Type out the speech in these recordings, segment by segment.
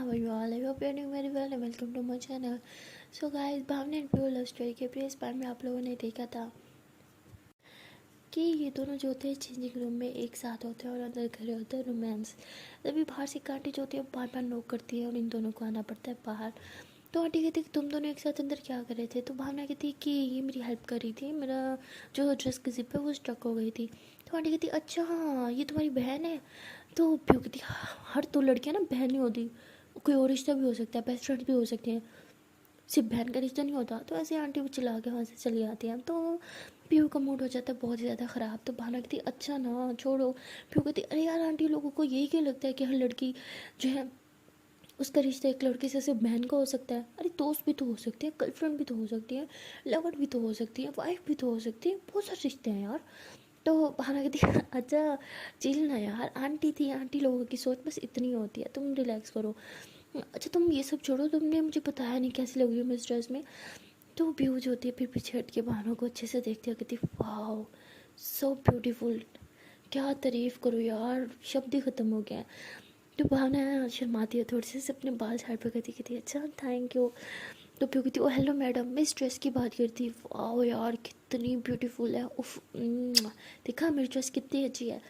how are you all? I hope you're doing very well and welcome to my channel. So guys, Bhavna and pure love story के previous part में आप लोगों ने देखा था कि ये दोनों जो होते हैं चेंजिंग रूम में एक साथ होते हैं और अंदर घर होता है रोमांस। तभी बाहर से एक आंटी जो होती है बार बार नॉक करती है और इन दोनों को आना पड़ता है बाहर। तो आंटी कहती है कि तुम दोनों एक साथ अंदर क्या कर रहे थे। तो भावना कहती है कि ये मेरी हेल्प कर रही थी, मेरा जो ड्रेस की जिप है वो स्टक हो गई थी। तो आंटी कहती है अच्छा हाँ ये तुम्हारी बहन है। तो प्यो कहती हर तो लड़कियाँ ना बहन नहीं होती, कोई और रिश्ता भी हो सकता है, बेस्ट फ्रेंड भी हो सकते हैं, सिर्फ बहन का रिश्ता नहीं होता। तो ऐसे आंटी वो चिल्ला के वहाँ से चली जाती है। तो पीहू का मूड हो जाता है बहुत ही ज़्यादा ख़राब। तो भावना कहती अच्छा ना छोड़ो। पीहू कहती अरे यार आंटी लोगों को यही क्यों लगता है कि हर लड़की जो है उसका रिश्ता एक लड़के से सिर्फ बहन का हो सकता है। अरे दोस्त भी तो हो सकती है, गर्लफ्रेंड भी तो हो सकती है, लवर भी तो हो सकती है, वाइफ भी तो हो सकती है, बहुत सारे रिश्ते हैं यार। तो भावना कहती है अच्छा चिल ना यार, आंटी थी, आंटी लोगों की सोच बस इतनी होती है, तुम रिलैक्स करो। अच्छा तुम ये सब छोड़ो, तुमने मुझे बताया नहीं कैसी लग रही हो मैं इस ड्रेस में। तो बेहोश होती है, फिर पीछे हट के भावना को अच्छे से देखती है, कहती वाह सो ब्यूटीफुल, क्या तारीफ़ करो यार, शब्द ही ख़त्म हो गया है। तो भावना शर्माती है थोड़ी सी अपने बाल झाड़ पर कहती अच्छा थैंक यू। तो प्यो कहती ओ हेलो मैडम, मैं इस ड्रेस की बात करती। वाह यार कितनी ब्यूटीफुल है, उफ देखा मेरी ड्रेस कितनी अच्छी है।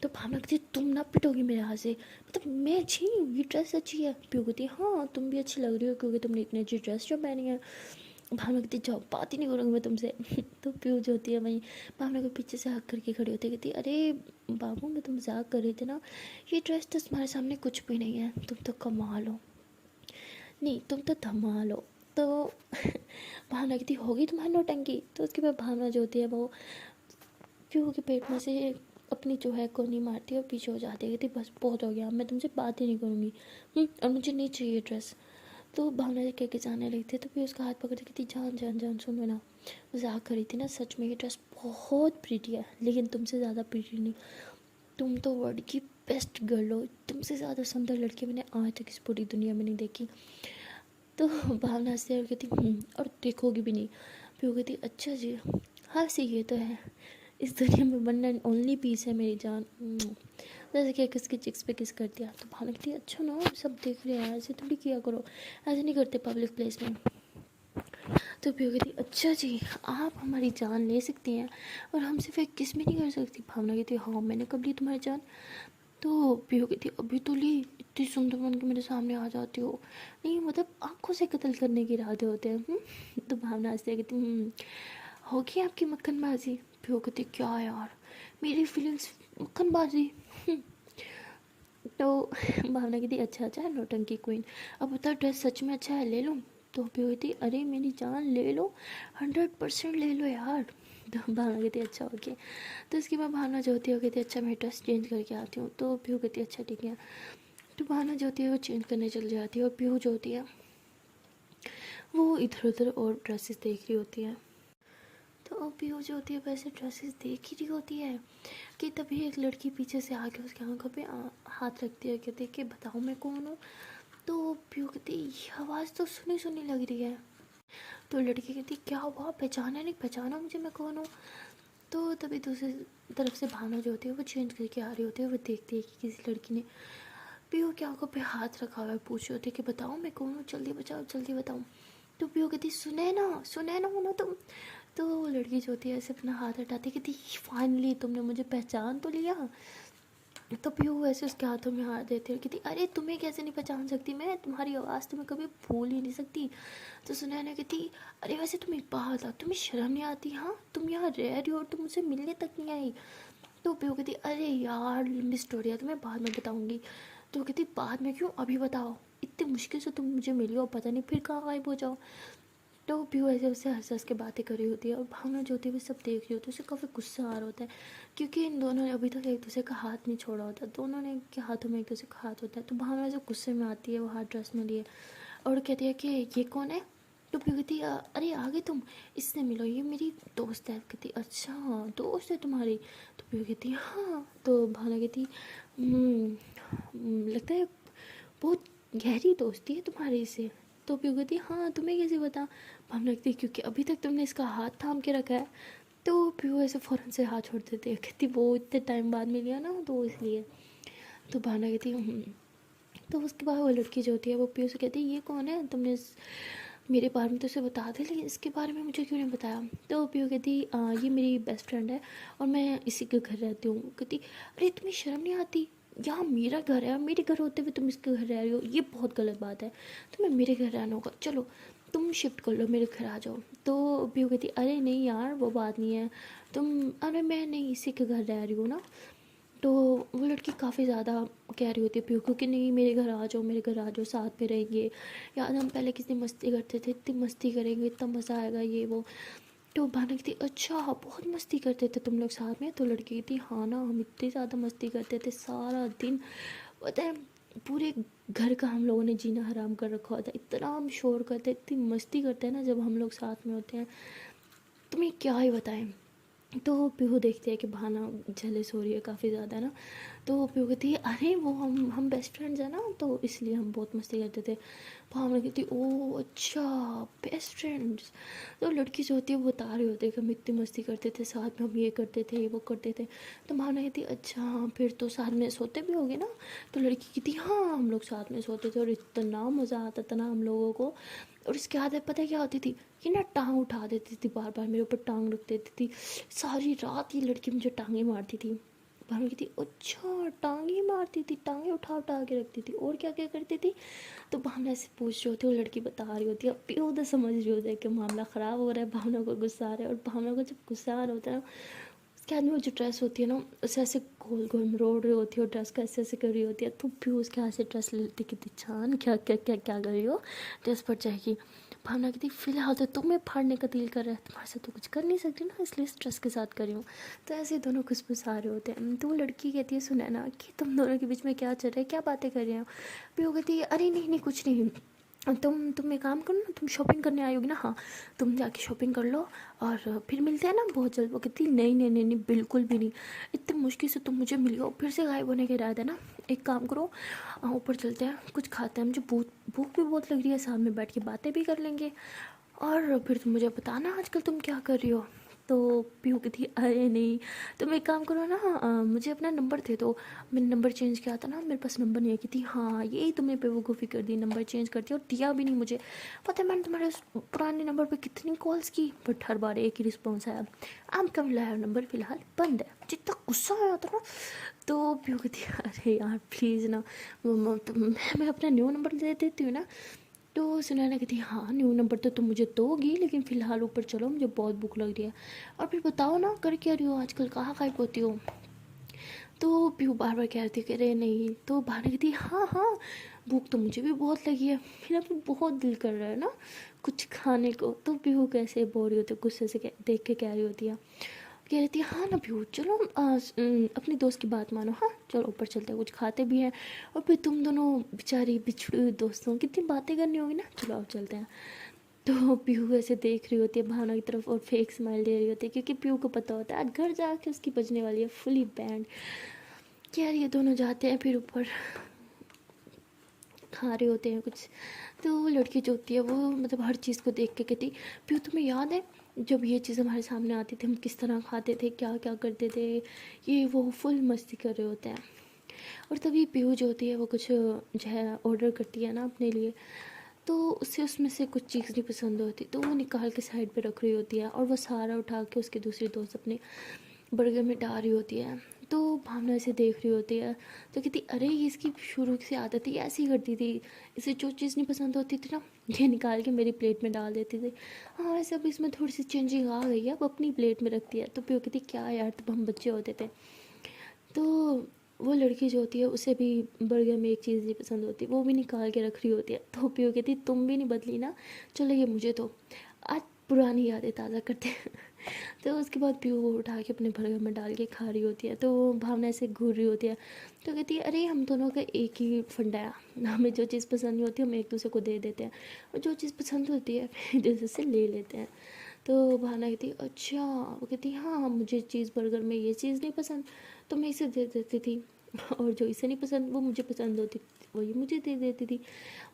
तो भावना कहती तुम ना पिटोगी मेरे हाथ से, मतलब मैं अच्छी हूँ, ये ड्रेस अच्छी है। प्यो कहती हाँ तुम भी अच्छी लग रही हो क्योंकि तुमने इतनी अच्छी ड्रेस जो पहनी है। भावना कहती जाओ बात ही नहीं करूँगी मैं तुमसे। तो प्यो जो होती है वहीं भावना को पीछे से हक करके खड़ी होती है, कहती अरे बाबू मैं तो मजाक कर रही थी ना, ये ड्रेस तो तुम्हारे सामने कुछ भी नहीं है, तुम तो कमाल हो, नहीं तुम तो धमाल हो। तो भावना कहती होगी तुम्हारी नौटंकी। तो उसके बाद भावना जो होती है वो प्यो के पेट में से अपनी जो है कोनी मारती है और पीछे हो जाती है, कहती बस बहुत हो गया, मैं तुमसे बात ही नहीं करूँगी, और मुझे नहीं चाहिए ड्रेस। तो भावना से कह के जाने लगी थी। तो फिर उसका हाथ पकड़ के जान जान जान सुनो ना, मजाक करी थी ना, सच में ये ड्रेस बहुत प्रीटी है लेकिन तुमसे ज़्यादा प्रीटी नहीं, तुम तो वर्ल्ड की बेस्ट गर्ल हो, तुमसे ज़्यादा सुंदर लड़की मैंने आज तक इस पूरी दुनिया में नहीं देखी। तो भावना हंसती है और कहती और देखोगी भी नहीं। फिर वो कहती अच्छा जी हाँ सी ये तो है, इस दुनिया में वन एंड ओनली पीस है मेरी जान। जैसे कि किसकी चिक्स पे किस कर दिया। तो भावना कहती अच्छा ना सब देख रहे हैं, ऐसे थोड़ी किया करो, ऐसे नहीं करते पब्लिक प्लेस में। तो प्यो कहती अच्छा जी आप हमारी जान ले सकती हैं और हम सिर्फ एक किस भी नहीं कर सकती। भावना कहती हाँ मैंने कब ली तुम्हारी जान। तो प्यो कहती अभी तो ली, इतनी सुंदर बन के मेरे सामने आ जाती हो, नहीं मतलब आंखों से कत्ल करने के इरादे होते हैं। तो भावना हंसती कहती होगी आपकी मक्खनबाजी। प्यो कहती क्या यार मेरी फीलिंग्स मक्खनबाजी। तो भावना कहती अच्छा अच्छा नौटंकी क्वीन, अब बता ड्रेस सच में अच्छा है ले लूँ। तो प्यो कहती अरे मेरी जान ले लो, 100% ले लो यार। तो भावना कहती अच्छा ओके। तो उसके बाद भावना जो होती है वो कहती है अच्छा मैं ड्रेस चेंज करके आती हूँ। तो प्यो कहती है अच्छा ठीक है। तो भावना जो होती है वो चेंज करने चली जाती है और प्यो जो होती है वो इधर उधर और ड्रेसेस देख रही होती है। तो प्यो जो होती है वैसे ड्रेसेस देख ही रही होती है कि तभी एक लड़की पीछे से आके उसकी आंखों पे हाथ रखती है, कहती है कि बताओ मैं कौन हूँ। तो प्यो कहती आवाज़ तो सुनी सुनी लग रही है। तो लड़की कहती क्या हुआ पहचाना नहीं, पहचाना मुझे मैं कौन हूँ। तो तभी दूसरी तरफ से भावना जो होती है वो चेंज करके आ रही होती है, वो देखती है कि किसी लड़की ने पियो की आंखों पे हाथ रखा हुआ है, पूछ रही होती है कि बताओ मैं कौन हूँ, जल्दी बचाओ जल्दी बताओ। तो पियो कहती सुने ना हो ना तुम। तो लड़की जो होती है ऐसे अपना हाथ हटाती कहती फाइनली तुमने मुझे पहचान तो लिया। तो पियो ऐसे उसके हाथों में हाथ देते कहती अरे तुम्हें कैसे नहीं पहचान सकती मैं, तुम्हारी आवाज़ तो मैं कभी भूल ही नहीं सकती। तो सुनैना कहती अरे वैसे तुम एक बात था, तुम्हें शर्म नहीं आती, हाँ तुम यहाँ रह रही हो और तुम मुझसे मिलने तक नहीं आई। तो पियो कहती अरे यार लंबी स्टोरी है तुम्हें बाद में बताऊँगी। तो कहती बाद में क्यों, अभी बताओ, इतनी मुश्किल से तुम मुझे मिली हो, पता नहीं फिर कहाँ गायब हो जाओ। तो प्यू ऐसे उससे हंस हंस के बातें कर रही होती है और भावना जो होती है वो सब देख रही होती है, उसे काफ़ी गुस्सा आ रहा होता है क्योंकि इन दोनों ने अभी तक एक दूसरे का हाथ नहीं छोड़ा होता, दोनों ने के हाथों में एक दूसरे का हाथ होता है। तो भावना जो गुस्से में आती है वो हाथ ड्रेस में लिए और कहती है कि ये कौन है। तो प्यू कहती है अरे आ गए तुम, इससे मिलो ये मेरी दोस्त है। कहती अच्छा हाँ दोस्त है तुम्हारी। तो प्यू कहती है हाँ। तो भावना कहती लगता है बहुत गहरी दोस्ती है तुम्हारी से। तो प्यू कहती हाँ तुम्हें कैसे पता। भावना कहती क्योंकि अभी तक तुमने इसका हाथ थाम के रखा है। तो प्यू ऐसे फ़ौरन से हाथ छोड़ देते, कहती वो इतने टाइम बाद मिली है ना तो इसलिए। तो भावना कहती तो उसके बाद वो लड़की जो होती है वो पीयू से कहती है ये कौन है, तुमने मेरे बारे में तो उसे बता दे लेकिन इसके बारे में मुझे क्यों नहीं बताया। तो पीयू कहती ये मेरी बेस्ट फ्रेंड है और मैं इसी के घर रहती हूँ। कहती अरे तुम्हें शर्म नहीं आती, यहाँ मेरा घर है, मेरे घर होते हुए तुम इसके घर रह रही हो, ये बहुत गलत बात है, तुम्हें मेरे घर रहना होगा, चलो तुम शिफ्ट कर लो, मेरे घर आ जाओ। तो पीयू कहती अरे नहीं यार वो बात नहीं है, तुम, अरे मैं नहीं इसी के घर रह रही हूँ ना। तो वो लड़की काफ़ी ज़्यादा कह रही होती है पीयू को कि नहीं मेरे घर आ जाओ, मेरे घर आ जाओ, साथ में रहेंगे, याद हम पहले कितनी मस्ती करते थे, इतनी मस्ती करेंगे, इतना मज़ा आएगा ये वो। तो भावना कहती अच्छा बहुत मस्ती करते थे तुम लोग साथ में। तो लड़की कहती हाँ ना हम इतनी ज़्यादा मस्ती करते थे सारा दिन, पता है पूरे घर का हम लोगों ने जीना हराम कर रखा होता है, इतना हम शोर करते, इतनी मस्ती करते हैं ना जब हम लोग साथ में होते हैं, तुम्हें क्या ही बताएं। तो पीहू देखते हैं कि भावना जेलस हो रही है काफ़ी ज़्यादा ना। तो पीहू कहती है अरे वो हम बेस्ट फ्रेंड्स हैं ना, तो इसलिए हम बहुत मस्ती करते थे। भावना कहती ओह अच्छा बेस्ट फ्रेंड्स। तो लड़की जो होती है वो बता रही होती है कि हम इतनी मस्ती करते थे साथ में, हम ये करते थे वो करते थे। तो भावना कहती अच्छा फिर तो साथ में सोते भी होगे ना। तो लड़की कहती हाँ हम लोग साथ में सोते थे और इतना मज़ा आता था ना हम लोगों को। और इसके आदत पता है क्या होती थी कि ना टांग उठा देती थी, बार बार मेरे ऊपर टांग रख देती थी, सारी रात ये लड़की मुझे टांगे मारती थी। भाभी कहती अच्छा टांगे मारती थी, टांगे उठा उठा के रखती थी, और क्या क्या करती थी। तो भावना से पूछ रही होती है, वो लड़की बता रही होती है, अब भी उधर समझ रही होती है कि मामला ख़राब हो रहा है, भावना को गुस्सा आ रहा है। और भावना को जब गुस्सा आ रहा होता है ना, उसके हाथ में वो जो ड्रेस होती है ना उसे ऐसे गोल गोल मरोड़ रही होती है और ड्रेस का ऐसे ऐसे कर रही होती है। तो भी उसके हाथ से ड्रेस ले लेती, कहती छान क्या क्या क्या क्या कर रही हो, ड्रेस फट जाएगी। भावना कहती फिलहाल तो तुम्हें फाड़ने का दिल कर रहा है, तुम्हारे साथ तो कुछ कर नहीं सकती ना, इसलिए स्ट्रेस के साथ कर रही हूँ। तो ऐसे दोनों खुशफुसा रहे होते हैं। तो वो लड़की कहती है सुना ना कि तुम दोनों के बीच में क्या चल रहा है, क्या बातें कर रहे हो। फिर वो कहती है अरे नहीं नहीं कुछ नहीं, तुम एक काम करो ना, तुम शॉपिंग करने आई होगी ना, हाँ तुम जाके शॉपिंग कर लो और फिर मिलते हैं ना बहुत जल्द। वो कहती नहीं नहीं नहीं नहीं बिल्कुल भी नहीं, इतनी मुश्किल से तुम मुझे मिली हो, फिर से गायब होने के इरादा है ना। एक काम करो ऊपर चलते हैं कुछ खाते हैं, मुझे भूख भूख भी बहुत लग रही है, सामने बैठ के बातें भी कर लेंगे और फिर तुम मुझे बताना आजकल तुम क्या कर रही हो। तो पीहू कहती अरे नहीं तुम एक काम करो ना, मुझे अपना नंबर दे दो, मैंने नंबर चेंज किया था ना, मेरे पास नंबर नहीं है। कहती हाँ यही तुमने बेवकूफ़ी कर दी, नंबर चेंज कर दिया और दिया भी नहीं मुझे, पता है मैंने तुम्हारे उस पुराने नंबर पे कितनी कॉल्स की बट हर बार एक ही रिस्पॉन्स आया, आपका मिला नंबर फ़िलहाल बंद है। जितना गुस्सा आया था ना। तो पीहू कहती अरे यार प्लीज़ ना, मैं अपना न्यू नंबर दे देती हूँ ना। तो सुनैना कहती हाँ न्यू नंबर तो तुम मुझे दोगी, लेकिन फ़िलहाल ऊपर चलो मुझे बहुत भूख लग रही है, और फिर बताओ ना कर क्या रही हो आजकल, कहाँ गायब होती हो। तो पीहू बार बार कह रही थी कि अरे नहीं। तो भावना कहती हाँ हाँ भूख तो मुझे भी बहुत लगी है, मेरा भी बहुत दिल कर रहा है ना कुछ खाने को। तो पीहू कैसे बोल रही होती है, गुस्से से देख के कह रही होती है, कह रही थी हाँ ना पीहू चलो अपनी दोस्त की बात मानो, हाँ चलो ऊपर चलते हैं कुछ खाते भी हैं, और फिर तुम दोनों बेचारी बिछड़ी हुई दोस्तों कितनी बातें करनी होगी ना, चलो अब चलते हैं। तो पीहू ऐसे देख रही होती है भावना की तरफ और फेक स्माइल दे रही होती है, क्योंकि पीहू को पता होता है आज घर जाके उसकी बजने वाली है फुली बैंड। क्या ये दोनों जाते हैं फिर ऊपर खा रहे होते हैं कुछ। तो वो लड़की जो होती है वो मतलब हर चीज़ को देख के कहती पीहू तुम्हें याद है जब ये चीज़ हमारे सामने आती थी हम किस तरह खाते थे, क्या क्या करते थे, ये वो फुल मस्ती कर रहे होते हैं। और तभी पीहू जो होती है वो कुछ जो है ऑर्डर करती है ना अपने लिए, तो उसे उसमें से कुछ चीज़ नहीं पसंद होती, तो वो निकाल के साइड पे रख रही होती है और वो सारा उठा के उसकी दूसरी दोस्त अपने बर्गर में डाल रही होती है। तो भावना इसे देख रही होती है तो कहती अरे ये इसकी शुरू से आदत थी, ऐसी करती थी, इसे जो चीज़ नहीं पसंद होती थी ना ये निकाल के मेरी प्लेट में डाल देती थी। हाँ वैसे अब इसमें थोड़ी सी चेंजिंग आ गई है, अब अपनी प्लेट में रखती है। तो फिर कहती क्या यार तब हम बच्चे होते थे। तो वो लड़की जो होती है उसे भी बर्गर में एक चीज़ नहीं पसंद होती, वो भी निकाल के रख रही होती है। तो पीयू कहती तुम भी नहीं बदली ना, चलो ये मुझे तो आज पुरानी यादें ताज़ा करते हैं। तो उसके बाद पीयू वो उठा के अपने बर्गर में डाल के खा रही होती है। तो भावना ऐसे घूर रही होती है तो कहती है अरे हम दोनों का एक ही फंडा है, हमें जो चीज़ पसंद नहीं होती हम एक दूसरे को दे देते हैं, और जो चीज़ पसंद होती है एक दूसरे से ले लेते हैं। तो भावना कहती अच्छा, वो कहती हाँ मुझे चीज़ बर्गर में ये चीज़ नहीं पसंद तो मैं इसे दे देती थी, और जो इसे नहीं पसंद वो मुझे पसंद होती वही मुझे दे देती थी।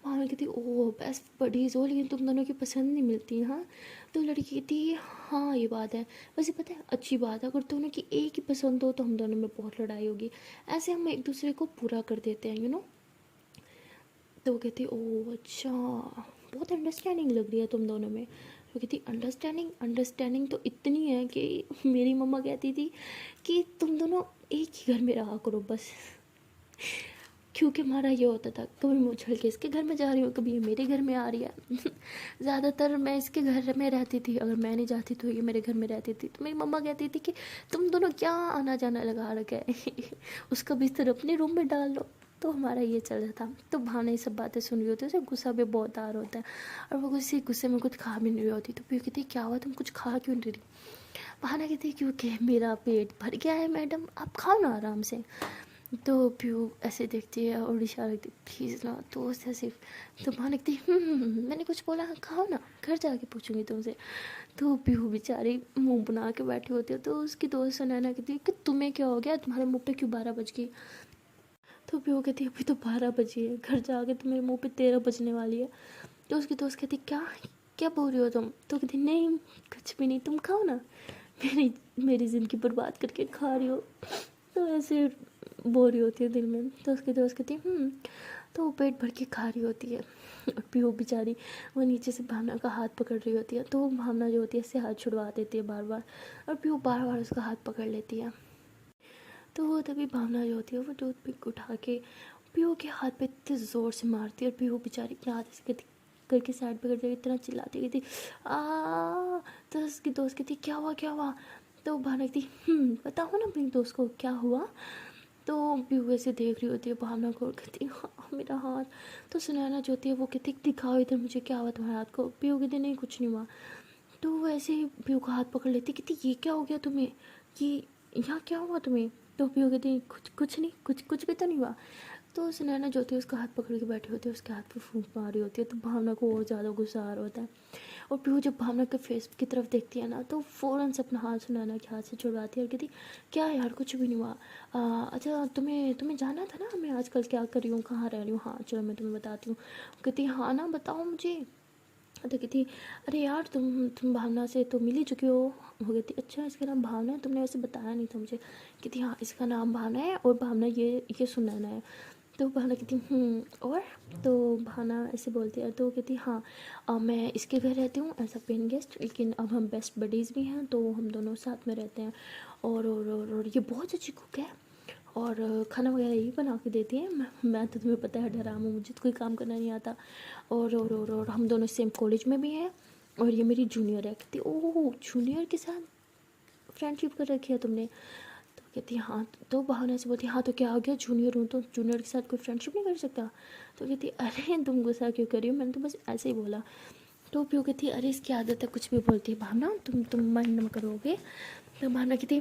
भावना कहती ओह बेस्ट बडीज हो, लेकिन तुम दोनों की पसंद नहीं मिलती। हाँ तो लड़की कहती हाँ ये बात है, वैसे पता है अच्छी बात है, अगर दोनों की एक ही पसंद हो तो हम दोनों में बहुत लड़ाई होगी, ऐसे हम एक दूसरे को पूरा कर देते हैं तो वो कहती ओह अच्छा, बहुत अंडरस्टैंडिंग लग रही है तुम दोनों में। वो कहती अंडरस्टैंडिंग अंडरस्टैंडिंग तो इतनी है कि मेरी मम्मा कहती थी कि तुम दोनों एक ही घर में रहा करो बस। क्योंकि हमारा ये होता था, कभी मैं उछल के इसके घर में जा रही हूँ, कभी ये मेरे घर में आ रही है। ज़्यादातर मैं इसके घर में रहती थी, अगर मैं नहीं जाती तो ये मेरे घर में रहती थी। तो मेरी मम्मा कहती थी कि तुम दोनों क्या आना जाना लगा रखा है। उसका बिस्तर अपने रूम में डाल लो। तो हमारा ये चल रहा था। तो भावना ये सब बातें सुन रही होती है, उसे गुस्सा भी बहुत आ रहा होता है और वो किसी गुस्से में कुछ खा भी नहीं रही होती। तो फिर कहती क्या हुआ, तुम कुछ खा क्यों नहीं रही। भावना कहती क्योंकि मेरा पेट भर गया है मैडम, आप खाओ ना आराम से। तो पीयू ऐसे देखती है और इशारा करती प्लीज़ ना, तो उससे सिर्फ तो माँ लिखती मैंने कुछ बोला, खाओ ना, घर जाके पूछूंगी तुमसे। तो पीयू बेचारी मुंह बना के बैठी होती है। तो उसकी दोस्त सुनैना कहती है कि तुम्हें क्या हो गया, तुम्हारे मुंह पे क्यों 12 बज गई। तो पीयू कहती है अभी तो 12 बजी है, घर जाके तो मेरे मुँह पे 13 बजने वाली है। तो उसकी दोस्त कहती क्या क्या बोल रही हो तुम। तो कहती नहीं कुछ भी नहीं, तुम खाओ ना, मेरी मेरी ज़िंदगी बर्बाद करके खा रही हो। तो ऐसे बोल रही होती है दिल में। तो उसकी दोस्त कहती है तो वो पेट भर के खा रही होती है। और पीहू बेचारी वो नीचे से भावना का हाथ पकड़ रही होती है। तो भावना जो होती है इससे हाथ छुड़वा देती है बार बार, और पीहू बार बार उसका हाथ पकड़ लेती है। तो वो तभी भावना जो होती है वो टूथपिक उठा के पीहू के हाथ पे इतने ज़ोर से मारती है। और पीहू बेचारी अपने हाथ से करके साइड पे करके इतना चिल्लाती कहती आ। तो उसकी दोस्त कहती क्या हुआ क्या हुआ। तो भावना कहती बताओ ना अपनी दोस्त को क्या हुआ। तो पीहू ऐसे देख रही होती है भावना को और कहती हाँ मेरा हाथ। तो सुनैना जो होती है वो कहती दिखाओ इधर मुझे क्या हुआ तुम्हारे हाथ को। पीहू कहती नहीं कुछ नहीं हुआ। तो वो ऐसे ही पीहू का हाथ पकड़ लेती कहती ये क्या हो गया तुम्हें, ये यहाँ क्या हुआ तुम्हें। तो पीहू कहती कुछ नहीं, कुछ भी तो नहीं हुआ। तो सुनैना जो होती है उसका हाथ पकड़ के बैठी होती है, उसके हाथ पे फूंक मार रही होती है। तो भावना को और ज़्यादा गुस्सा आ रहा होता है। और पीहू जब भावना के फेस की तरफ देखती है ना तो फ़ौरन से अपना हाथ सुनैना के हाथ से छुड़वाती है और कहती क्या यार कुछ भी नहीं हुआ। अच्छा तुम्हें जाना था ना मैं आजकल क्या कर रही हूँ, कहाँ रह रही हूँ। हाँ चलो मैं तुम्हें बताती हूँ। कहती हाँ ना बताओ मुझे। तो कहती अरे यार तुम भावना से तो मिल ही चुकी हो। वो कहती अच्छा इसका नाम भावना है, तुमने वैसे बताया नहीं था मुझे। कहती हाँ इसका नाम भावना है और भावना ये सुनैना है। तो भावना कहती और। तो भावना ऐसे बोलती है। तो कहती हाँ मैं इसके घर रहती हूँ एज अ पेन गेस्ट, लेकिन अब हम बेस्ट बडीज़ भी हैं तो हम दोनों साथ में रहते हैं। और ये बहुत अच्छी कुक है और खाना वगैरह यही बना के देती है। मैं तो तुम्हें पता है डराम हूँ, मुझे तो कोई काम करना नहीं आता। और हम दोनों सेम कॉलेज में भी हैं और ये मेरी जूनियर है। कहती ओह जूनियर के साथ फ्रेंडशिप कर रखी है तुमने। तो कहती हाँ। तो भावना से बोलती हाँ तो क्या हो गया, जूनियर हूँ तो जूनियर के साथ कोई फ्रेंडशिप नहीं कर सकता। तो कहती अरे तुम गुस्सा क्यों कर रही हो, मैंने तो बस ऐसे ही बोला। तो प्यो कहती अरे इसकी आदत है कुछ भी बोलती है भावना, तुम माइंड न करोगे। तो भावना कहती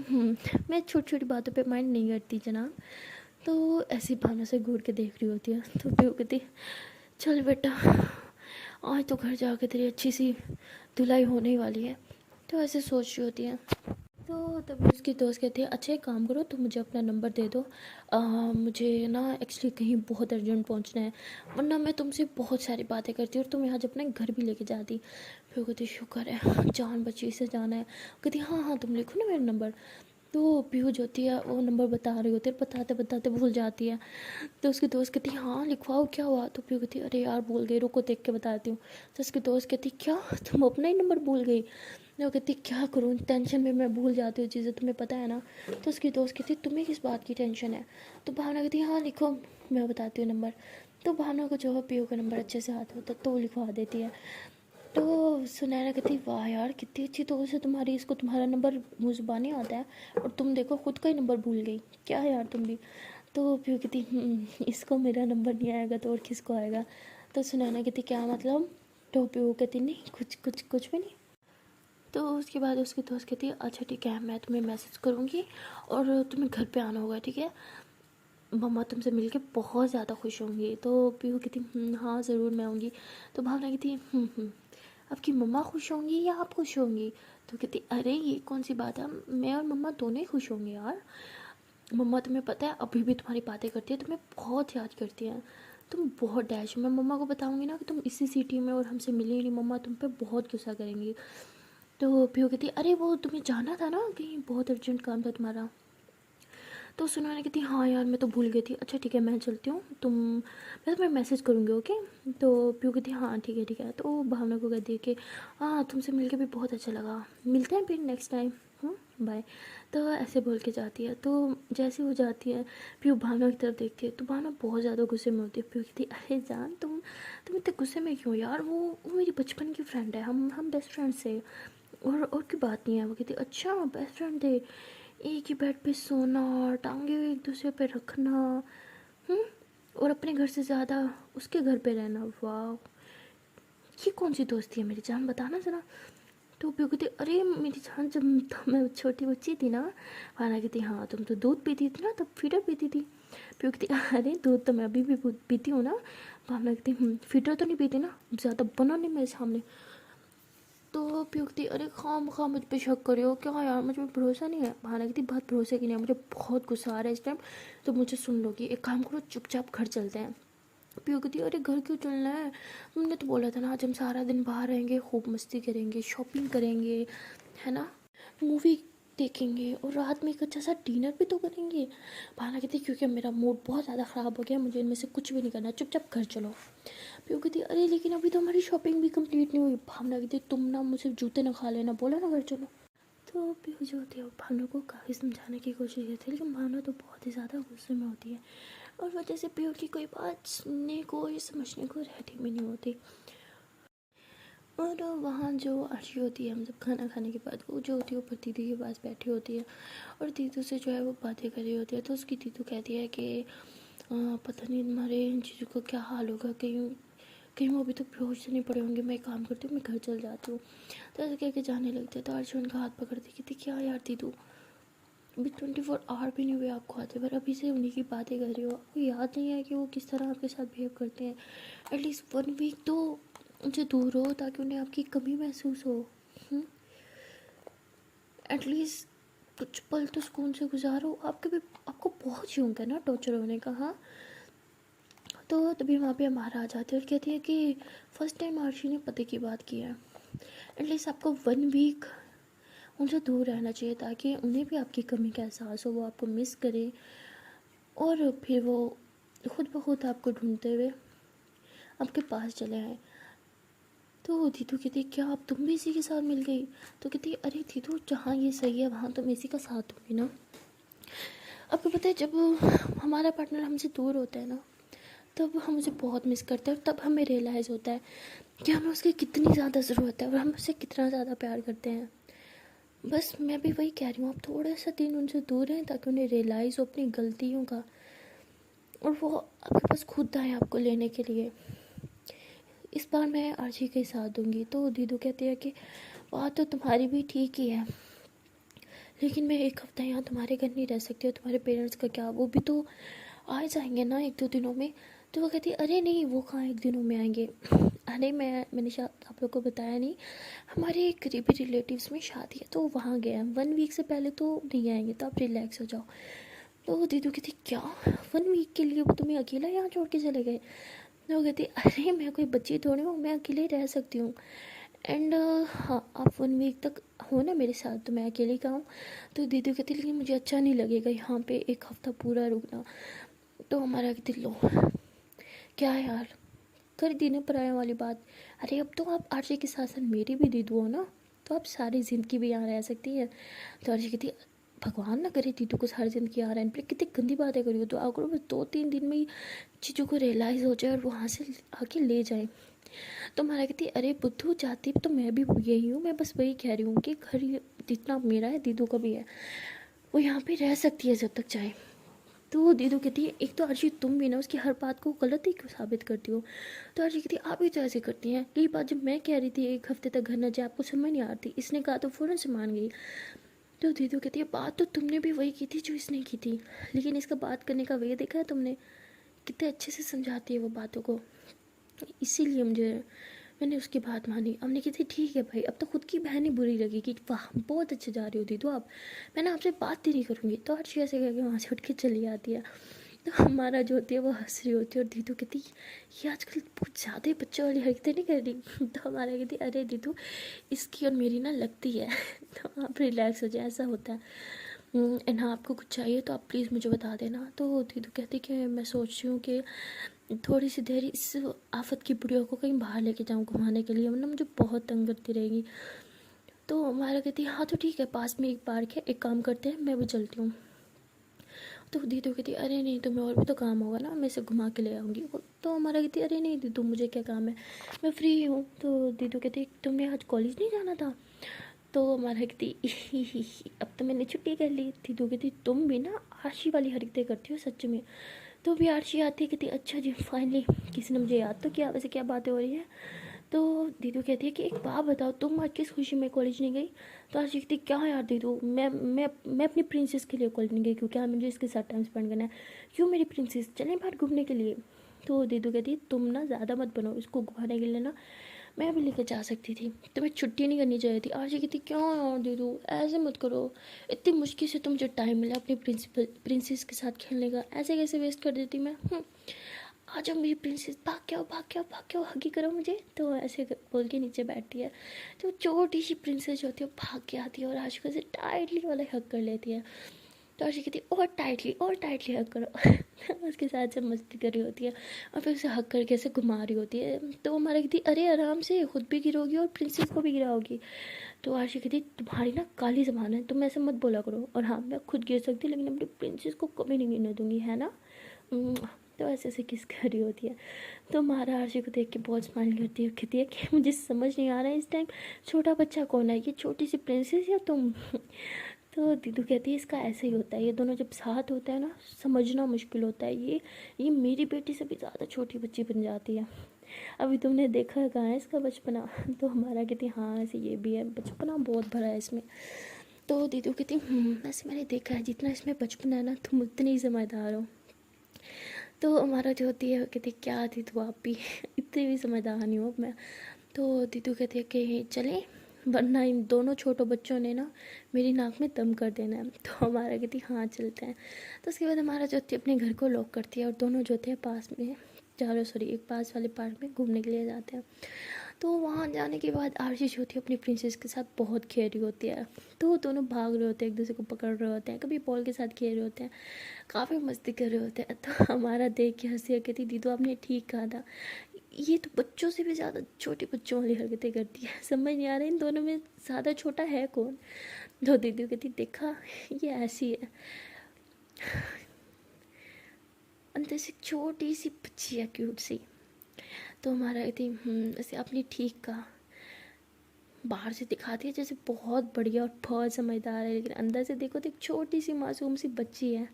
मैं छोटी छोटी बातों पे माइंड नहीं करती जनाब। तो ऐसी भावना से घूर के देख रही होती है। तो प्यो कहती चल बेटा आज तो घर जाके तेरी अच्छी सी धुलाई होने ही वाली है। तो ऐसे सोच रही होती है। तो तभी उसकी दोस्त कहती है अच्छा एक काम करो तुम मुझे अपना नंबर दे दो, मुझे ना एक्चुअली कहीं बहुत अर्जेंट पहुंचना है, वरना मैं तुमसे बहुत सारी बातें करती और तुम्हें आज अपने घर भी लेके जाती। फिर कहती शुक्र है जान बची से जाना है। कहती हाँ हाँ तुम लिखो ना मेरा नंबर। तो पीहू जो होती है वो नंबर बता रही होती है, बताते बताते भूल जाती है। तो उसकी दोस्त कहती हाँ लिखवाओ क्या हुआ। तो पीहू कहती अरे यार भूल गई, रुको देख के बताती हूँ। तो उसकी दोस्त कहती क्या तुम अपना ही नंबर भूल गई। वो कहती क्या करूँ टेंशन में मैं भूल जाती हूँ चीज़ें, तुम्हें पता है ना। तो उसकी दोस्त कहती तुम्हें किस बात की टेंशन है। तो भावना कहती हाँ लिखो मैं बताती हूँ नंबर। तो भावना को जो है पीहू का नंबर अच्छे से हाथ होता तो वो लिखवा देती है। तो सुनैना कहती वाह यार कितनी अच्छी दोस्त है तुम्हारी, इसको तुम्हारा नंबर मुँह ज़ुबानी आता है और तुम देखो खुद का ही नंबर भूल गई क्या यार तुम भी। तो पीहू कहती इसको मेरा नंबर नहीं आएगा तो और किसको आएगा। तो सुनैना कहती क्या मतलब। तो पीहू कहती नहीं कुछ भी नहीं। तो उसके बाद उसकी दोस्त कहती है अच्छा ठीक है मैं तुम्हें मैसेज करूँगी और तुम्हें घर पे आना होगा ठीक है, मम्मा तुमसे मिलके बहुत ज़्यादा खुश होंगी। तो पीहू कहती हाँ ज़रूर मैं आऊँगी। तो भावना कहती आपकी मम्मा खुश होंगी या आप खुश होंगी। तो कहती अरे ये कौन सी बात है, मैं और मम्मा दोनों ही खुश होंगे यार। मम्मा तुम्हें पता है अभी भी तुम्हारी बातें करती है, तुम्हें बहुत याद करती हैं, तुम बहुत डैश। मैं मम्मा को बताऊँगी ना कि तुम इसी सिटी में और हमसे मिली नहीं, मम्मा तुम पे बहुत गुस्सा करेंगी। तो पीहू कहती अरे वो तुम्हें जाना था ना कहीं, बहुत अर्जेंट काम था तुम्हारा। तो सुनाने कहती हाँ यार मैं तो भूल गई थी, अच्छा ठीक है मैं चलती हूँ, मैं तुम्हें मैसेज करूँगी ओके। तो पीयू कहती हाँ ठीक है। तो भावना को कहती है कि हाँ तुमसे मिलके भी बहुत अच्छा लगा, मिलते हैं फिर नेक्स्ट टाइम, बाय। तो ऐसे बोल के जाती है। तो जैसे वो जाती है पीयू भावना की तरफ देखती है तो भावना बहुत ज़्यादा गुस्से में होती है। पीयू कहती है अरे जान तुम इतने गुस्से में क्यों यार, वो मेरी बचपन की फ्रेंड है, हम बेस्ट फ्रेंड्स थे, और की बात नहीं है। वो कहती अच्छा बेस्ट फ्रेंड थे, एक ही बेड पे सोना, टांगे एक दूसरे पे रखना, हम्म और अपने घर से ज़्यादा उसके घर पे रहना, वाह ये कौन सी दोस्ती है मेरी जान, बताना ज़रा। तो पीयू कहती अरे मेरी जान जब तो मैं छोटी बच्ची थी ना, खाना कहती हाँ तुम तो दूध पीती थी ना, तब फीडर पीती थी। पीयू कहती अरे दूध तो मैं अभी भी पीती हूँ ना। भावना कहती फीडर तो नहीं पीती ना, ज़्यादा बनो नहीं मेरे सामने। तो पीयू कहती अरे खाम खा मुझ पे शक करियो क्या यार, मुझ पर भरोसा नहीं है। भावना कहती बात भरोसे की नहीं है, मुझे बहुत गुस्सा आ रहा है इस टाइम, तो मुझे सुन लो कि एक काम करो चुपचाप घर चलते हैं। पीयू कहती अरे घर क्यों चलना है, तुमने तो बोला था ना आज हम सारा दिन बाहर रहेंगे, खूब मस्ती करेंगे, शॉपिंग करेंगे, है ना, मूवी देखेंगे और रात में एक अच्छा सा डिनर भी तो करेंगे। भावना कहती क्योंकि मेरा मूड बहुत ज़्यादा ख़राब हो गया, मुझे इनमें से कुछ भी नहीं करना, चुपचाप घर चलो। पीयू कहती अरे लेकिन अभी तो हमारी शॉपिंग भी कंप्लीट नहीं हुई। भावना कहती तुम ना मुझसे जूते ना खा लेना, बोला ना घर चलो। तो पीयू जो होती है भावना को काफ़ी समझाने की कोशिश करती है, लेकिन भावना तो बहुत ही ज़्यादा गुस्से में होती है और वजह से पीयू की कोई बात सुनने को या समझने को रहती भी नहीं होती। और वहाँ जो आरती होती है, हम जब खाना खाने के बाद वो जो होती है ऊपर दीदी के पास बैठी होती है और दीदू से जो है वो बातें कर रही होती है। तो उसकी दीदू कहती है कि पता नहीं तुम्हारे इन चीज़ों का क्या हाल होगा, कहीं कहीं वो अभी तक बेहोश तो नहीं पड़े होंगे, मैं काम करती हूँ, मैं घर चल जाती हूँ। तो ऐसे कह के जाने लगते। तो अर्जुन उनका हाथ पकड़ती कहती क्या यार दीदू, अभी 24 आवर भी नहीं हुए आपको आते, पर अभी से उन्हीं की बातें कर रही हो, आपको याद नहीं है कि वो किस तरह आपके साथ बिहेव करते हैं। एटलीस्ट 1 वीक तो उनसे दूर हो ताकि उन्हें आपकी कमी महसूस हो, एटलीस्ट कुछ पल तो सुकून से गुजारो, आपको बहुत शौक है ना टॉर्चर होने का। हाँ तो तभी वहाँ पे हमारा आ जाते हैं और कहती है कि फर्स्ट टाइम आर्शी ने पति की बात की है, एटलीस्ट आपको 1 वीक उनसे दूर रहना चाहिए ताकि उन्हें भी आपकी कमी का एहसास हो, वो आपको मिस करे और फिर वो खुद ब खुद आपको ढूंढते हुए आपके पास चले आए। तो दीदू कहती क्या अब तुम भी इसी के साथ मिल गई। तो कहती अरे दीदू जहाँ ये सही है वहाँ तो मैं इसी का साथ दूँगी ना। आपको पता है जब हमारा पार्टनर हमसे दूर होता है ना, तब हम उसे बहुत मिस करते हैं और तब हमें रियलाइज़ होता है कि हमें उसकी कितनी ज़्यादा ज़रूरत है और हम उससे कितना ज़्यादा प्यार करते हैं। बस मैं भी वही कह रही हूँ, आप थोड़ा सा दिन उनसे दूर रहें ताकि उन्हें रियलाइज़ हो अपनी गलतियों का और वो आपके पास खुद आए आपको लेने के लिए। इस बार मैं आरजी के साथ दूंगी। तो दीदू कहती है कि बात तो तुम्हारी भी ठीक ही है, लेकिन मैं एक हफ्ता यहाँ तुम्हारे घर नहीं रह सकती और तुम्हारे पेरेंट्स का क्या, वो भी तो आ जाएंगे ना 1-2 दिनों में। तो वो कहती है अरे नहीं वो कहाँ 1 दिनों में आएंगे। अरे मैंने शायद आप लोग को बताया नहीं, हमारे करीबी रिलेटिव्स में शादी है तो वहाँ गए हैं, 1 वीक से पहले तो नहीं आएंगे, तो आप रिलैक्स हो जाओ। तो वो दीदू कहती क्या 1 वीक के लिए वो तुम्हें अकेला यहाँ छोड़ के चले गए। तो वो कहती अरे मैं कोई बच्ची थोड़ी हूँ, मैं अकेले रह सकती हूँ। एंड हाँ आप 1 वीक तक हो ना मेरे साथ, तो मैं अकेले का हूँ। तो दीदी कहती लेकिन मुझे अच्छा नहीं लगेगा यहाँ पे 1 हफ्ता पूरा रुकना। तो हमारा कहती लो क्या यार कर दी ना पराया वाली बात। अरे अब तो आप आरजे के साथ साथ मेरी भी दीदू हो ना, तो आप सारी ज़िंदगी भी यहाँ रह सकती है। तो आरजे कहती भगवान ना करे दीदू को सारी ज़िंदगी आ रहा है, कितनी गंदी बातें करी हो। तो अगर बस 2-3 दिन में ही चीज़ों को रियलाइज़ हो जाए और वहाँ से आके ले जाए। तो हमारा कहती अरे बुद्धू जाती तो मैं भी यही हूँ, मैं बस वही कह रही हूँ कि घर जितना मेरा है दीदू का भी है, वो यहाँ पे रह सकती है जब तक चाहे। तो दीदू कहती है एक तो अर्जी तुम भी ना उसकी हर बात को गलत ही क्यों साबित करती हो। तो अर्जी कहती है आप भी तो ऐसे करती हैं, यही बात जब मैं कह रही थी 1 हफ्ते तक घर न जाए आपको समझ नहीं आती, इसने कहा तो फ़ौरन से मान गई। तो दीदू कहती है बात तो तुमने भी वही की थी जो इसने की थी, लेकिन इसका बात करने का वे देखा है तुमने, कितने अच्छे से समझाती है वो बातों को। इसीलिए मैंने उसकी बात मानी। हमने कही थी ठीक है भाई, अब तो खुद की बहन ही बुरी लगी कि वाह बहुत अच्छे जा रही होती तो आप, मैं ना आपसे बात ही नहीं करूँगी। तो अर्शी ऐसे करके वहाँ से उठ के चली आती है। तो हमारा जो होती है वो हंस रही होती है और दीदू कहती ये आजकल बहुत ज़्यादा बच्चों वाली हरकतें नहीं कर रही। तो हमारा कहती अरे दीदू इसकी और मेरी ना लगती है। तो आप रिलैक्स हो जाए, ऐसा होता है। एंड हाँ, आपको कुछ चाहिए तो आप प्लीज़ मुझे बता देना। तो दीदू कहती कि मैं सोच रही हूँ कि थोड़ी सी देर इस आफत की बुढ़िया को कहीं बाहर लेके जाऊँ घुमाने के लिए, वरना मुझे बहुत तंग करती रहेगी। तो मारा कहती हाँ तो ठीक है, पास में एक पार्क है, एक काम करते हैं मैं भी चलती हूँ। तो दीदू कहती अरे नहीं, तुम्हें और भी तो काम होगा ना, मैं इसे घुमा के ले आऊँगी। तो हमारा कहती अरे नहीं दीदू, मुझे क्या काम है, मैं फ्री हूँ। तो दीदू कहती तुमने आज कॉलेज नहीं जाना था। तो हमारा कहती अब तो मैंने छुट्टी कर ली। दीदू कहती तुम भी ना आरशी वाली हरकतें करती हो सच में। तो भी आरशी आती है, कहती अच्छा जी फाइनली किसी ने मुझे याद तो किया, वैसे क्या बातें हो रही है। तो दीदू कहती है कि एक बात बताओ, तुम आज किस खुशी में कॉलेज नहीं गई। तो आरशी कहती क्या यार दीदू, मैं अपनी प्रिंसेस के लिए कॉलेज नहीं गई, क्योंकि हाँ मुझे इसके साथ टाइम स्पेंड करना है। क्यों मेरी प्रिंसेस, चलें बाहर घूमने के लिए। तो दीदू कहती तुम ना ज़्यादा मत बनो, इसको घुमाने के लिए ना मैं भी लेकर जा सकती थी, तुम्हें छुट्टी नहीं करनी चाहिए थी। आरजी कहती क्यों यार दीदू, ऐसे मत करो, इतनी मुश्किल से तो मुझे टाइम मिला अपनी प्रिंसेस के साथ खेलने का, ऐसे कैसे वेस्ट कर देती मैं। आ जाओ मेरी प्रिंसेस, भाग के आओ भाग के आओ भाग के आओ, हगी करो मुझे। तो ऐसे बोल के नीचे बैठती है। तो छोटी सी प्रिंसेस जो होती है भाग के आती है और आरजी को ऐसे टाइटली वाला हग कर लेती है। तो आरजी कहती है और टाइटली हग करो। उसके साथ से मस्ती कर रही होती है और फिर उसे हग करके ऐसे घुमा रही होती है। तो हमारा कहती अरे आराम से, खुद भी गिरोगी और प्रिंसेस को भी गिराओगी। तो आरजी कहती तुम्हारी ना काली ज़बान है, तुम ऐसे मत बोला करो। और हाँ मैं खुद गिर सकती लेकिन अपनी प्रिंसेस को कभी नहीं गिरने दूंगी, है ना। तो ऐसे ऐसे किस कर रही होती है। तो मारा आरजी को देख के बहुत स्माइल करती है, कहती है कि मुझे समझ नहीं आ रहा है इस टाइम छोटा बच्चा कौन है, ये छोटी सी प्रिंसेस या तुम। तो दीदू कहती है इसका ऐसे ही होता है, ये दोनों जब साथ होता है ना समझना मुश्किल होता है। ये मेरी बेटी से भी ज़्यादा छोटी बच्ची बन जाती है। अभी तुमने देखा कहाँ है इसका बचपना। तो हमारा कहती हाँ ऐसे ये भी है, बचपना बहुत भरा है इसमें। तो दीदू कहती वैसे मैंने देखा है जितना इसमें बचपना है ना तुम उतनी ही समझदार हो। तो हमारा जो होती है कहती क्या दीदू आप भी इतनी भी समझदार नहीं हो मैं। तो दीदू कहती है कि चलें, वरना इन दोनों छोटों बच्चों ने ना मेरी नाक में दम कर देना है। तो हमारा कहती हाँ चलते हैं। तो उसके बाद हमारा जो होती है अपने घर को लॉक करती है और दोनों जो होते हैं पास में एक पास वाले पार्क में घूमने के लिए जाते हैं। तो वहाँ जाने के बाद आरजी जो होती है अपनी प्रिंसेस के साथ बहुत खेल रही होती है। तो वो दोनों भाग रहे होते हैं, एक दूसरे को पकड़ रहे होते हैं, कभी बॉल के साथ खेल रहे होते हैं, काफ़ी मस्ती कर रहे होते हैं। तो हमारा देख के हंसी कहती दीदू आपने ठीक कहा था, ये तो बच्चों से भी ज़्यादा छोटे बच्चों वाली हरकतें करती है, समझ नहीं आ रहा इन दोनों में ज़्यादा छोटा है कौन। तो दीदी कहती देखा ये ऐसी है, अंदर से छोटी सी बच्ची है क्यूट सी। तो हमारा कहती वैसे आपने ठीक कहा, बाहर से दिखाती है जैसे बहुत बढ़िया और बहुत समझदार है, लेकिन अंदर से देखो तो एक छोटी सी मासूम सी बच्ची है।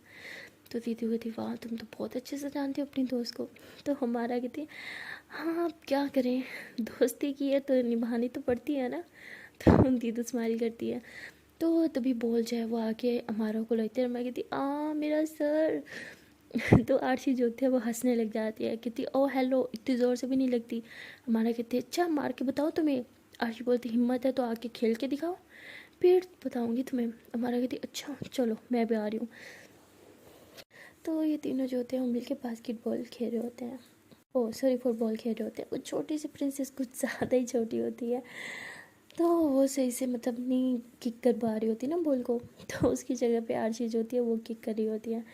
तो दीदी कहती वाह तुम तो बहुत अच्छे से जानती हो अपनी दोस्त को। तो हमारा कहती हाँ अब क्या करें, दोस्ती की है तो निभानी तो पड़ती है ना। तो दीदी स्माइल करती है। तो तभी बोल जाए वो आके हमारा को लगता है, मैं कहती मेरा सर। तो आरसी जो होती है वो हंसने लग जाती है, कहती ओ हेलो, इतनी ज़ोर से भी नहीं लगती। हमारा कहती है अच्छा मार के बताओ तुम्हें। आरसी बोलती हिम्मत है तो आके खेल के दिखाओ, फिर बताऊंगी तुम्हें। हमारा कहती अच्छा चलो मैं भी आ रही हूँ। तो ये तीनों जो होते हैं वो मिलके बास्केटबॉल खेल रहे होते हैं, ओ सॉरी फुटबॉल खेल रहे होते हैं। वो छोटी सी प्रिंसेस कुछ ज़्यादा ही छोटी होती है, तो वो सही से मतलब नहीं किक कर पा रही होती ना बॉल को। तो उसकी जगह पे आरसी जो होती है वो किक कर रही होती है।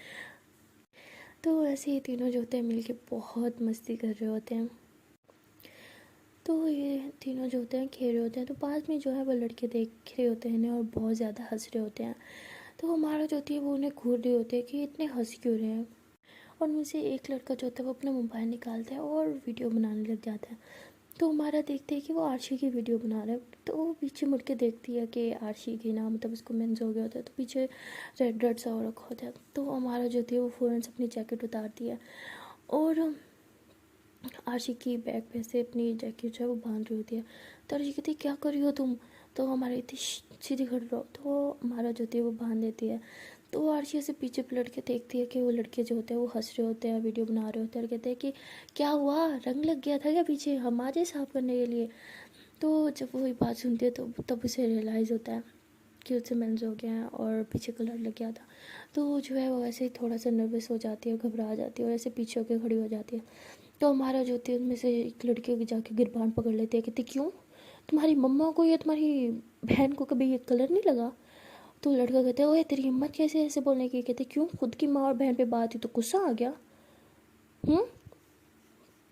तो ऐसे ये तीनों जो होते हैं मिलके बहुत मस्ती कर रहे होते हैं। तो ये तीनों जो होते हैं खेल रहे होते हैं, तो पास में जो है वो लड़के देख रहे होते हैं और बहुत ज़्यादा हंस रहे होते हैं। तो हमारा जो होती है वो उन्हें घूर रहे होते हैं कि इतने हंस क्यों रहे हैं। और मुझे एक लड़का जो होता है वो अपना मोबाइल निकालता है और वीडियो बनाने लग जाता है। तो हमारा देखते हैं कि वो आरशी की वीडियो बना रहा है। तो वो पीछे मुड़ के देखती है कि आरशी की ना मतलब उसको मेंस हो गया होता है, तो पीछे रेड रेड सा हो रखा होता है। तो हमारा जो होती है वो फ़ौरन से अपनी जैकेट उतारती है और आरशी की बैग पे से अपनी जैकेट जो है वो बांध रही होती है। तो आरशी कहती है क्या कर रही हो तुम। तो हमारी इतनी सीधी खड़ी रहो। तो हमारा जो होती है वो बांध देती है। तो वो आरशी से पीछे पलट के देखती है कि वो लड़के जो होते हैं वो हंस रहे होते हैं, वीडियो बना रहे होते हैं और कहते हैं कि क्या हुआ, रंग लग गया था क्या पीछे, हम आ जाए साफ करने के लिए। तो जब वो ये बात सुनती है तो तब उसे रियलाइज़ होता है कि उससे मेंस हो गया है और पीछे कलर लग गया था। तो जो है वो ऐसे ही थोड़ा सा नर्वस हो जाती है, घबरा जाती है और ऐसे पीछे होकर खड़ी हो जाती है। तो हमारा जो होती है उनमें से एक लड़की को जाके गिरबान पकड़ लेती है, कहती क्यों, तुम्हारी मम्मा को या तुम्हारी बहन को कभी ये कलर नहीं लगा। तो लड़का कहता है ओए तेरी हिम्मत कैसे ऐसे बोलने की, कहते क्यों, खुद की माँ और बहन पे बात हुई तो गुस्सा आ गया,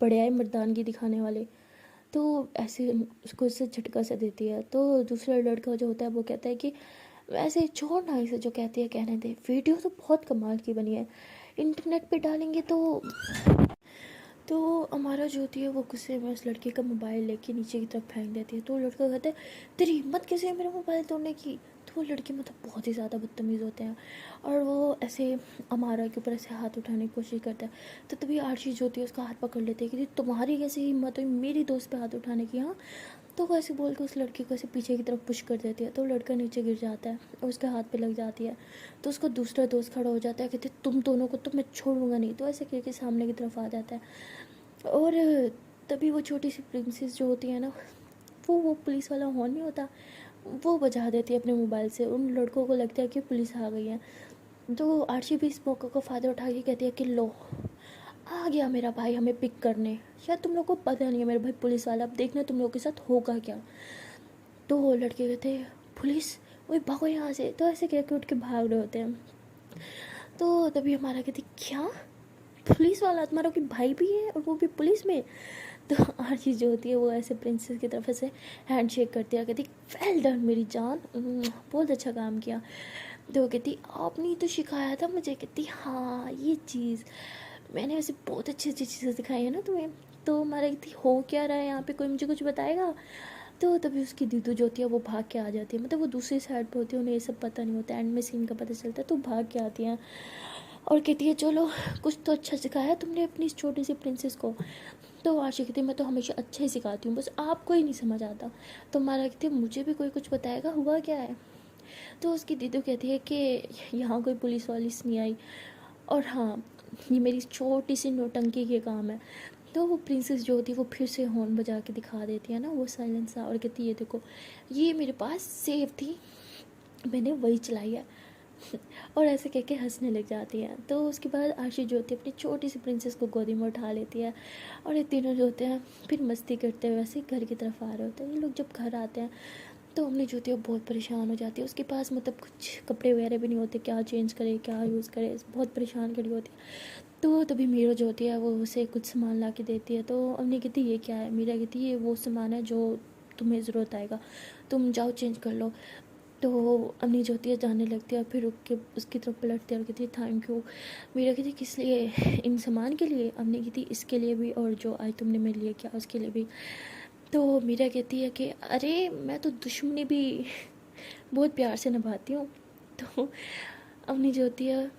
बड़े आए मर्दानगी दिखाने वाले। तो ऐसे उसको इससे झटका सा देती है। तो दूसरा लड़का जो होता है वो कहता है कि वैसे छोड़ ना इसे, जो कहती है कहने दे, वीडियो तो बहुत कमाल की बनी है, इंटरनेट पे डालेंगे तो हमारा जो होती है वो गुस्से में उस लड़के का मोबाइल लेके नीचे की तरफ फेंक देती है। तो लड़का कहता है तेरी हिम्मत कैसे है मेरा मोबाइल तोड़ने की। तो वो लड़के मतलब बहुत ही ज़्यादा बदतमीज़ होते हैं और वो ऐसे अमारा के ऊपर ऐसे हाथ उठाने की कोशिश करता है। तो तभी आरशी जो होती है उसका हाथ पकड़ लेते हैं कि तुम्हारी कैसे हिम्मत हुई मेरी दोस्त पे हाथ उठाने की। हाँ, तो वो ऐसे बोल के उस लड़के को ऐसे पीछे की तरफ पुश कर देती है। तो लड़का नीचे गिर जाता है और उसके हाथ पे लग जाती है। तो उसका दूसरा दोस्त खड़ा हो जाता है, कहते तुम दोनों को तो मैं छोड़ूंगा नहीं। तो ऐसे करके सामने की तरफ आ जाता है और तभी वो छोटी सी प्रिंसेस जो होती है ना, वो पुलिस वाला हॉर्न नहीं होता, वो बजा देती है अपने मोबाइल से। उन लड़कों को लगता है कि पुलिस आ गई है। तो आरशी भी इस मौके को फ़ायदा उठा के कहती है कि लो आ गया मेरा भाई हमें पिक करने, शायद तुम लोग को पता नहीं है मेरा भाई पुलिस वाला, अब देखना तुम लोग के साथ होगा क्या। तो वो लड़के कहते हैं पुलिस, वही भागो यहाँ से। तो ऐसे कह के उठ के भाग रहे होते हैं। तो तभी हमारा कहती क्या, पुलिस वाला तुम्हारा कोई भाई भी है और वो भी पुलिस में। तो हर चीज़ जो होती है वो ऐसे प्रिंसेस की तरफ से हैंड शेक करती है, कहती वेल डन मेरी जान, बहुत अच्छा काम किया। तो वो कहती आपने तो सिखाया था मुझे, कहती हाँ ये चीज़ मैंने वैसे बहुत अच्छी अच्छी चीज़ें सिखाई है ना तुम्हें। तो हमारा कहती हो क्या रहा है यहाँ पे, कोई मुझे कुछ बताएगा। तो तभी उसकी दीदू जो होती है वो भाग के आ जाती है, मतलब वो दूसरी साइड पे होती है, उन्हें ये सब पता नहीं होता, एंड में सीन का पता चलता है। तो भाग के आती हैं और कहती है चलो कुछ तो अच्छा सिखाया तुमने अपनी इस छोटी सी प्रिंसेस को। तो आशी कहती है मैं तो हमेशा अच्छा ही सिखाती हूँ, बस आपको ही नहीं समझ आता। तो हमारा कहती है मुझे भी कोई कुछ बताएगा हुआ क्या है। तो उसकी दीदू कहती है कि यहाँ कोई पुलिस वालिस नहीं आई और हाँ ये मेरी छोटी सी नौटंकी के काम है। तो वो प्रिंसेस जो होती है वो फिर से हॉर्न बजा के दिखा देती है ना वो साइलेंस सा, और कहती है देखो ये मेरे पास सेफ थी, मैंने वही चलाई है। और ऐसे कह के हंसने लग जाती है। तो उसके बाद आशी जो होती है अपनी छोटी सी प्रिंसेस को गोदी में उठा लेती है और ये तीनों जो होते हैं फिर मस्ती करते हुए वैसे घर की तरफ आ रहे होते हैं। ये लोग जब घर आते हैं तो अम्मी जो होती है बहुत परेशान हो जाती है, उसके पास मतलब कुछ कपड़े वगैरह भी नहीं होते, क्या चेंज करे क्या यूज़ करे, बहुत परेशान खड़ी होती है। तो तभी मीरा जो होती है वो उसे कुछ सामान ला के देती है। तो अम्मी कहती ये क्या है, मीरा कहती ये वो सामान है जो तुम्हें ज़रूरत आएगा, तुम जाओ चेंज कर लो। तो अम्मी जो होती है जाने लगती है, फिर रुक के उसकी तरफ पलटती है और कहती है थैंक यू। मीरा कहती किस लिए, इन सामान के लिए। अम्मी कहती इसके लिए भी और जो आज तुमने मेरे लिए किया उसके लिए भी। तो मीरा कहती है कि अरे मैं तो दुश्मनी भी बहुत प्यार से निभाती हूँ। तो अम्मी जो होती है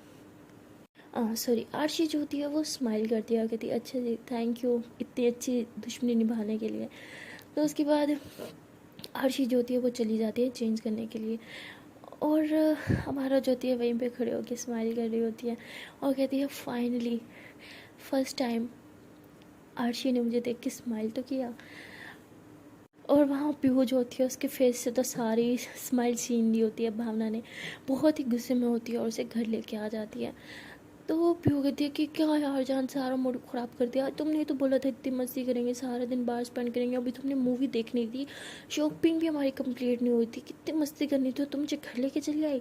सॉरी आरशी जो होती है वो स्माइल करती है और कहती है अच्छा जी थैंक यू इतनी अच्छी दुश्मनी निभाने के लिए। तो उसके बाद आरशी जो होती है वो चली जाती है चेंज करने के लिए और हमारा जो होती है वहीं पे खड़े होकर स्माइल कर रही होती है और कहती है फाइनली फर्स्ट टाइम आरशी ने मुझे देख के स्माइल तो किया। और वहाँ पीहू जो होती है उसके फेस से तो सारी स्माइल छीन ली होती है भावना ने, बहुत ही गुस्से में होती है और उसे घर लेके आ जाती है। तो वो पीहू कहती है कि क्या यार जान सारा मूड ख़राब कर दिया, तुमने तो बोला था इतनी मस्ती करेंगे सारा दिन बाहर स्पेंड करेंगे, अभी तुमने मूवी देखनी थी, शॉपिंग भी हमारी कंप्लीट नहीं हुई थी, कितनी मस्ती करनी थी तुम मुझे घर लेके चली आई।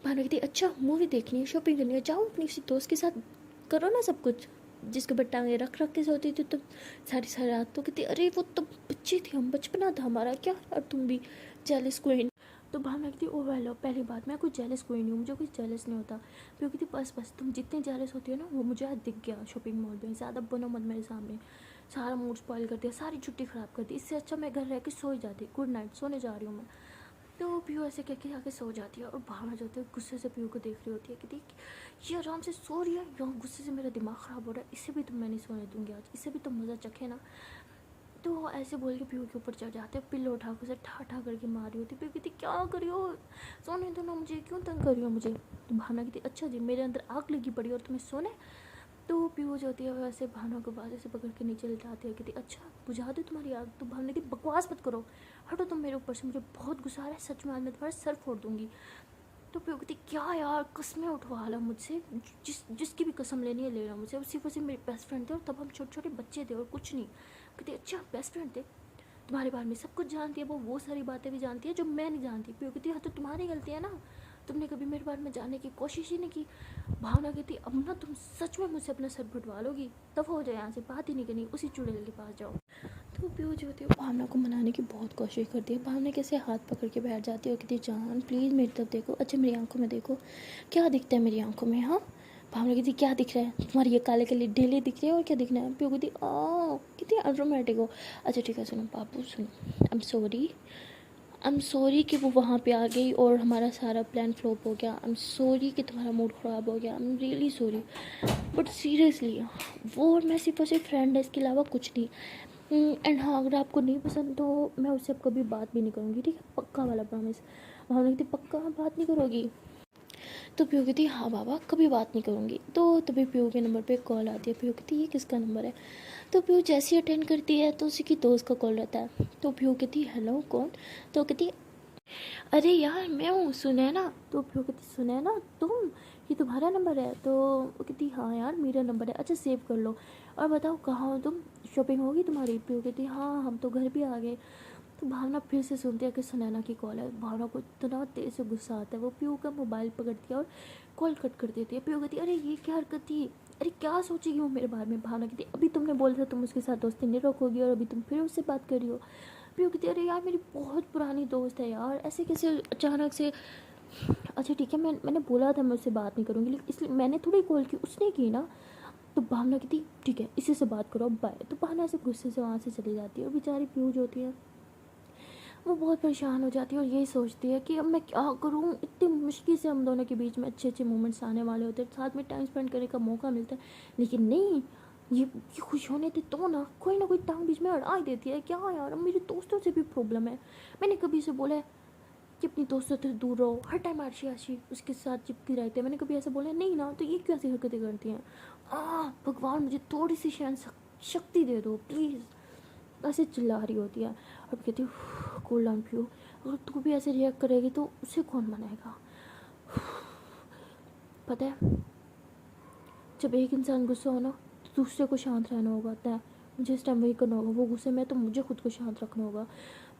भावना कहती अच्छा मूवी देखनी है शॉपिंग करनी है, जाओ अपनी किसी दोस्त के साथ करो ना सब कुछ, जिसके ऊपर टांगे रख रख के सोती थी तो सारी सारी रात। तो कहती अरे वो तो बच्चे थे हम, बचपना था हमारा क्या, और तुम भी जेलस क्वीन। तो भावना कहती ओ वेलो पहली बात मैं कोई जेलस क्वीन नहीं हूँ, मुझे कोई जेलस नहीं होता। फिर कहती बस तुम जितने जेलस होती हो ना वो मुझे आज दिख गया शॉपिंग मॉल में, ज़्यादा बनो मत मेरे सामने, सारा मूड स्पॉइल कर दिया, सारी छुट्टी ख़राब कर दी, इससे अच्छा मैं घर रह के सो ही जाती, गुड नाइट सोने जा रही हूँ मैं। तो पीयू ऐसे कह के आके सो जाती है और भावना जो होती है गुस्से से पीयू को देख रही होती है कि देख ये आराम से सो रही है, यहाँ गुस्से से मेरा दिमाग ख़राब हो रहा है, इसे भी तो मैं नहीं सोने दूंगी आज, इसे भी तो मज़ा चखे ना। तो ऐसे बोल के पीयू के ऊपर चढ़ जाते हैं, पिल्लो उठा के उसे ठा ठा करके मार रही होती। पीयू कहती क्या करी हो, सोने दो ना मुझे, क्यों तंग कर रही हो मुझे। तो भावना कहती अच्छा जी मेरे अंदर आग लगी पड़ी और तुम्हें सोने। तो पीयू जो होती है वैसे भावना को बाजू से पकड़ के नीचे लेटाती है, कहती अच्छा बुझा दो तुम्हारी आग। तो भावना कहती बकवास मत करो, हटो तुम मेरे ऊपर से, मुझे बहुत गुस्सा आ रहा है सच में, आज मैं तुम्हारा सर फोड़ दूंगी। तो पीयू कहती क्या यार कसमें उठवा ला मुझसे, जिसकी भी कसम लेनी है ले लो मुझसे, सिर्फ वैसे मेरे बेस्ट फ्रेंड थे और तब हम छोटे छोटे बच्चे थे और कुछ नहीं। कहती अच्छा बेस्ट फ्रेंड थे, तुम्हारे बारे में सब कुछ जानती है वो सारी बातें भी जानती है जो मैं नहीं जानती। पीयू कहती हाँ तो तुम्हारी गलती है ना, तुमने कभी मेरे बारे में जानने की कोशिश ही नहीं की। भावना कहती अब ना तुम सच में मुझसे अपना सर भटवा लोगी, तब हो जाए, यहाँ से बात ही नहीं करनी, उसी चुड़ैल के पास जाओ। तो पीयू जो होती है भावना को मनाने की बहुत कोशिश करती है। भावना कैसे हाथ पकड़ के बैठ जाती है और कहती जान प्लीज़ मेरी तरफ देखो, अच्छा मेरी आंखों में देखो, क्या दिखता है मेरी आंखों में। हाँ, भावना कहती क्या दिख रहा है तुम्हारी, ये काले काले ढेले दिख रहे हैं और क्या दिखना है। पीयू कहती कितनी अनरोमेटिक हो। अच्छा ठीक है सुनो बाबू सुनो, आई एम सॉरी कि वो वहाँ पे आ गई और हमारा सारा प्लान फ्लॉप हो गया। आई एम सॉरी कि तुम्हारा मूड ख़राब हो गया। I am really sorry, but seriously वो और मैं सिर्फ और सिर्फ फ्रेंड है, इसके अलावा कुछ नहीं। एंड हाँ, अगर आपको नहीं पसंद तो मैं उससे अब कभी बात भी नहीं करूँगी, ठीक है, पक्का वाला प्रॉमिस। भावना कहती पक्का बात नहीं करोगी। तो पीयू कहती हाँ बाबा कभी बात नहीं करूँगी। तो तभी पीयू के नंबर पे कॉल आती है। पीयू कहती ये किसका नंबर है। तो पीयू जैसे ही अटेंड करती है तो उसी की दोस्त का कॉल रहता है। तो पीयू कहती हेलो कौन। तो कहती अरे यार मैं हूँ सुनैना। तो पीयू कहती सुनैना तुम, ये तुम्हारा नंबर है। तो वो कहती हाँ यार मेरा नंबर है, अच्छा सेव कर लो, और बताओ कहाँ हो तुम, शॉपिंग होगी तुम्हारी। पीयू कहती हाँ हम तो घर भी आ गए। तो भावना फिर से सुनती है कि सुनैना की कॉल है। भावना को इतना तेज से गुस्सा आता है, वो पीयू का मोबाइल पकड़ती है और कॉल कट कर देती है। पीयू कहती है अरे ये क्या हरकत थी, अरे क्या सोचेगी वो मेरे बारे में। भावना कहती अभी तुमने बोला था तुम उसके साथ दोस्ती नहीं रखोगी और अभी तुम फिर उससे बात कर रही हो। पीयू कहती अरे यार मेरी बहुत पुरानी दोस्त है यार, ऐसे कैसे अचानक से। अच्छा ठीक है मैंने बोला था मैं उससे बात नहीं करूँगी, लेकिन इसलिए मैंने थोड़ी कॉल की, उसने की ना। तो भावना कहती ठीक है इसी से बात करो बाय। तो भावना से गुस्से से वहाँ से चली जाती है और बेचारी पीयू जो होती है वो बहुत परेशान हो जाती है और यही सोचती है कि अब मैं क्या करूँ। इतनी मुश्किल से हम दोनों के बीच में अच्छे अच्छे मोमेंट्स आने वाले होते हैं, साथ में टाइम स्पेंड करने का मौका मिलता है, लेकिन नहीं, ये खुश होने थे तो ना कोई टांग बीच में अड़ा ही देती है। क्या यार अब मेरे दोस्तों से भी प्रॉब्लम है। मैंने कभी से बोला है कि अपनी दोस्तों से दूर रहो, हर टाइम आशी आशी उसके साथ चिपकी रहती है, मैंने कभी ऐसा बोला नहीं ना। तो ये कैसी हरकतें करती हैं। भगवान मुझे थोड़ी सी सहन शक्ति दे दो प्लीज़। ऐसे चिल्ला रही होती है। अब कहती हूँ कूल डाउन पीयू, अगर तू भी ऐसे रिएक्ट करेगी तो उसे कौन मनाएगा। पता है जब एक इंसान गुस्सा हो ना तो दूसरे को शांत रहना होगा, होता है मुझे इस टाइम वही करना होगा। वो गुस्से में तो मुझे खुद को शांत रखना होगा।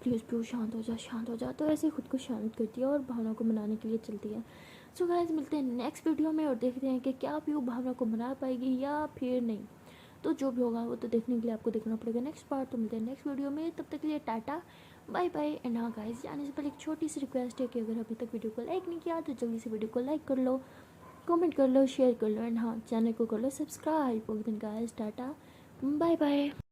प्लीज़ पीयू शांत हो जा शांत हो जा। तो ऐसे खुद को शांत करती है और भावना को मनाने के लिए चलती है। सो गाइस मिलते हैं नेक्स्ट वीडियो में और देखते हैं कि क्या पीयू भावना को मना पाएगी या फिर नहीं। तो जो भी होगा वो तो देखने के लिए आपको देखना पड़ेगा नेक्स्ट पार्ट। तो मिलते हैं नेक्स्ट वीडियो में, तब तक के लिए टाटा बाय बाय। एंड हाँ गाइस जाने से पहले एक छोटी सी रिक्वेस्ट है कि अगर अभी तक वीडियो को लाइक नहीं किया तो जल्दी से वीडियो को लाइक कर लो, कमेंट कर लो, शेयर कर लो, एंड हाँ चैनल को कर लो subscribe. Okay then guys tata bye bye.